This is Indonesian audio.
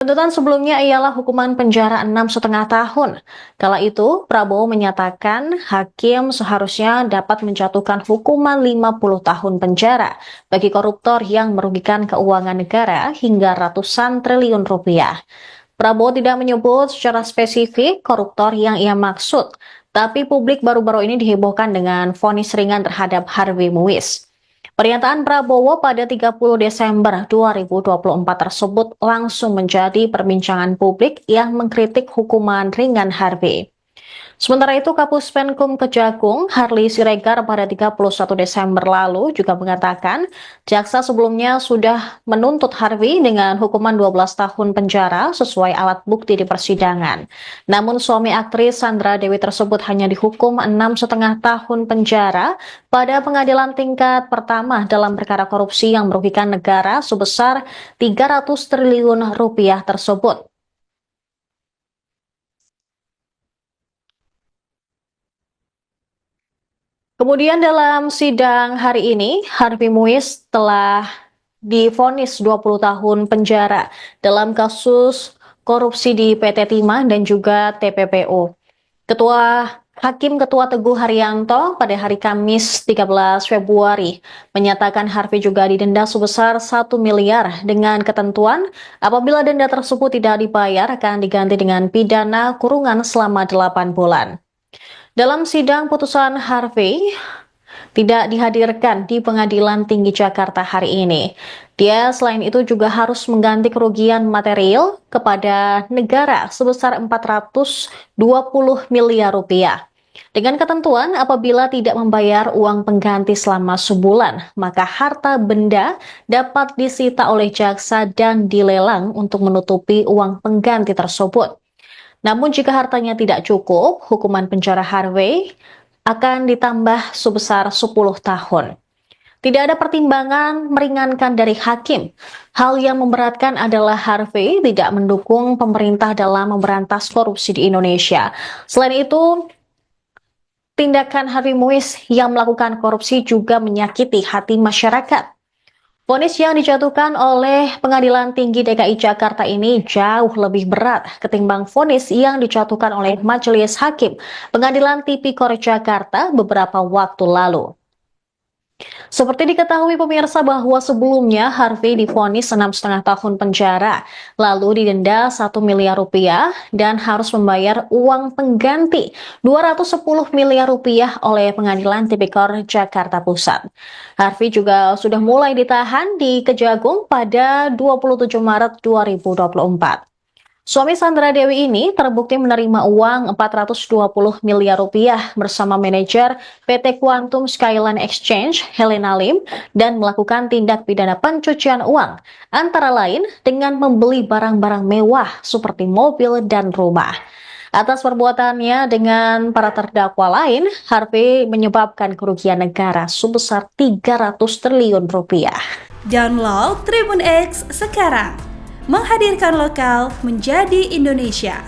Tuntutan sebelumnya ialah hukuman penjara 6,5 tahun. Kala itu, Prabowo menyatakan hakim seharusnya dapat menjatuhkan hukuman 50 tahun penjara bagi koruptor yang merugikan keuangan negara hingga ratusan triliun rupiah. Prabowo tidak menyebut secara spesifik koruptor yang ia maksud, tapi publik baru-baru ini dihebohkan dengan vonis ringan terhadap Harvey Muiz. Pernyataan Prabowo pada 30 Desember 2024 tersebut langsung menjadi perbincangan publik yang mengkritik hukuman ringan Harvey. Sementara itu, Kapus Penkum Kejagung, Harli Siregar pada 31 Desember lalu juga mengatakan jaksa sebelumnya sudah menuntut Harvey dengan hukuman 12 tahun penjara sesuai alat bukti di persidangan. Namun suami aktris Sandra Dewi tersebut hanya dihukum 6,5 tahun penjara pada pengadilan tingkat pertama dalam perkara korupsi yang merugikan negara sebesar 300 triliun rupiah tersebut. Kemudian dalam sidang hari ini, Harvey Muiz telah divonis 20 tahun penjara dalam kasus korupsi di PT Timah dan juga TPPO. Ketua Teguh Haryanto pada hari Kamis 13 Februari menyatakan Harvey juga didenda sebesar 1 miliar dengan ketentuan apabila denda tersebut tidak dibayar akan diganti dengan pidana kurungan selama 8 bulan. Dalam sidang putusan Harvey tidak dihadirkan di Pengadilan Tinggi Jakarta hari ini. Dia selain itu juga harus mengganti kerugian material kepada negara sebesar 420 miliar rupiah. Dengan ketentuan apabila tidak membayar uang pengganti selama sebulan, maka harta benda dapat disita oleh jaksa dan dilelang untuk menutupi uang pengganti tersebut. Namun jika hartanya tidak cukup, hukuman penjara Harvey akan ditambah sebesar 10 tahun. Tidak ada pertimbangan meringankan dari hakim. Hal yang memberatkan adalah Harvey tidak mendukung pemerintah dalam memberantas korupsi di Indonesia. Selain itu, tindakan Harvey Muiz yang melakukan korupsi juga menyakiti hati masyarakat. Vonis yang dijatuhkan oleh Pengadilan Tinggi DKI Jakarta ini jauh lebih berat ketimbang vonis yang dijatuhkan oleh Majelis Hakim Pengadilan Tipikor Jakarta beberapa waktu lalu. Seperti diketahui pemirsa bahwa sebelumnya Harvey divonis 6,5 tahun penjara, lalu didenda 1 miliar rupiah dan harus membayar uang pengganti 210 miliar rupiah oleh Pengadilan Tipikor Jakarta Pusat. Harvey juga sudah mulai ditahan di Kejagung pada 27 Maret 2024. Suami Sandra Dewi ini terbukti menerima uang 420 miliar rupiah bersama manajer PT Quantum Skyline Exchange, Helena Lim, dan melakukan tindak pidana pencucian uang, antara lain dengan membeli barang-barang mewah seperti mobil dan rumah. Atas perbuatannya dengan para terdakwa lain, Harvey menyebabkan kerugian negara sebesar 300 triliun rupiah. Download Tribun X sekarang. Menghadirkan lokal menjadi Indonesia.